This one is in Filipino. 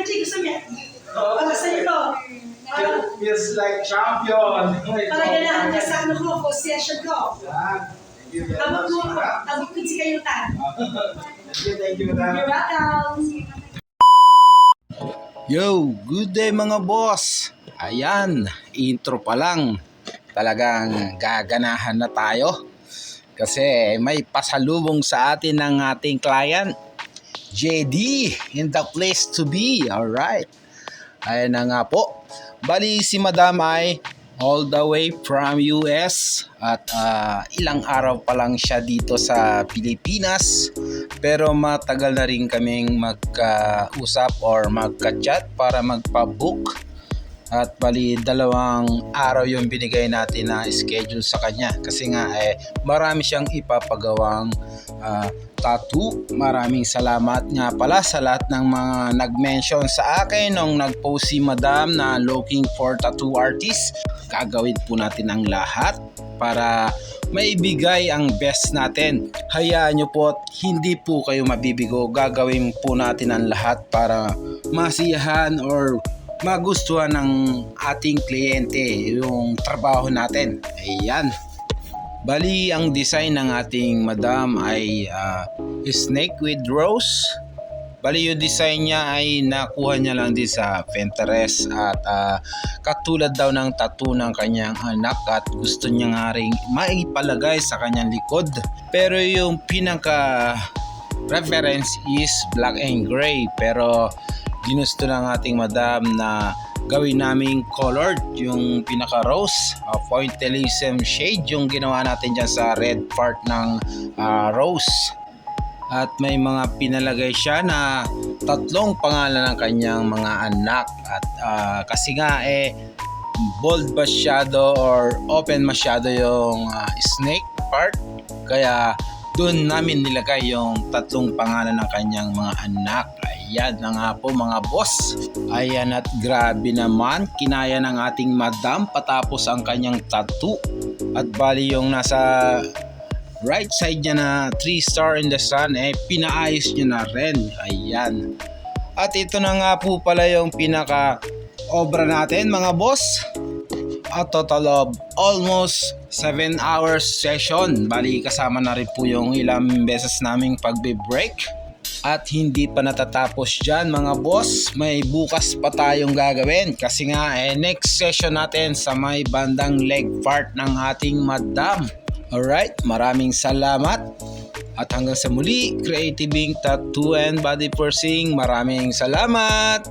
Chico sa miya. Para sa ito. Feels like champion. Para ganahan ka sa ano ko, possession ko. Thank you very much. Abot ko si kayo tan. Thank you, madam. You're welcome. Yo, good day mga boss. Ayan, intro pa lang. Talagang gaganahan na tayo. Kasi may pasalubong sa atin ng ating client, JD, in the place to be. Alright. Ayan na nga po. Bali si Madam ay all the way from US at ilang araw pa lang siya dito sa Pilipinas, pero matagal na rin kaming magkausap or magka-chat para magpa-book. At bali 2 araw yung binigay natin na schedule sa kanya kasi nga marami siyang ipapagawang tattoo. Maraming salamat nga pala sa lahat ng mga nag-mention sa akin nung nag-post si Madam na looking for tattoo artist. Gagawin po natin ang lahat para maibigay ang best natin. Hayaan nyo po at hindi po kayo mabibigo. Gagawin po natin ang lahat para masiyahan or magustuhan ng ating kliyente yung trabaho natin. Ayan. Bali, ang design ng ating Madam ay snake with rose. Bali, yung design niya ay nakuha niya lang din sa Pinterest at katulad daw ng tattoo ng kanyang anak at gusto niya nga rin maipalagay sa kanyang likod. Pero yung pinaka reference is black and gray, pero ginusto ng ating Madam na gawin naming colored yung pinaka rose, pointillism shade yung ginawa natin dyan sa red part ng rose. At may mga pinalagay siya na 3 pangalan ng kanyang mga anak at kasi nga bold masyado or open masyado yung snake part, kaya doon namin nilagay yung 3 pangalan ng kanyang mga anak. Ayan na nga po mga boss. Ayan, at grabe naman, kinaya ng ating Madam patapos ang kanyang tattoo. At bali yung nasa right side niya na 3 star in the sun pinaayos niya na rin. Ayan. At ito na nga po pala yung pinaka obra natin mga boss. A total of almost 7 hours session. Bali kasama na rin po yung ilang beses naming pagbe-break. At hindi pa natatapos dyan mga boss, may bukas pa tayong gagawin kasi nga next session natin sa may bandang leg part ng ating Madam. Alright, maraming salamat at hanggang sa muli, Creative Ink Tattoo and Body Piercing, maraming salamat!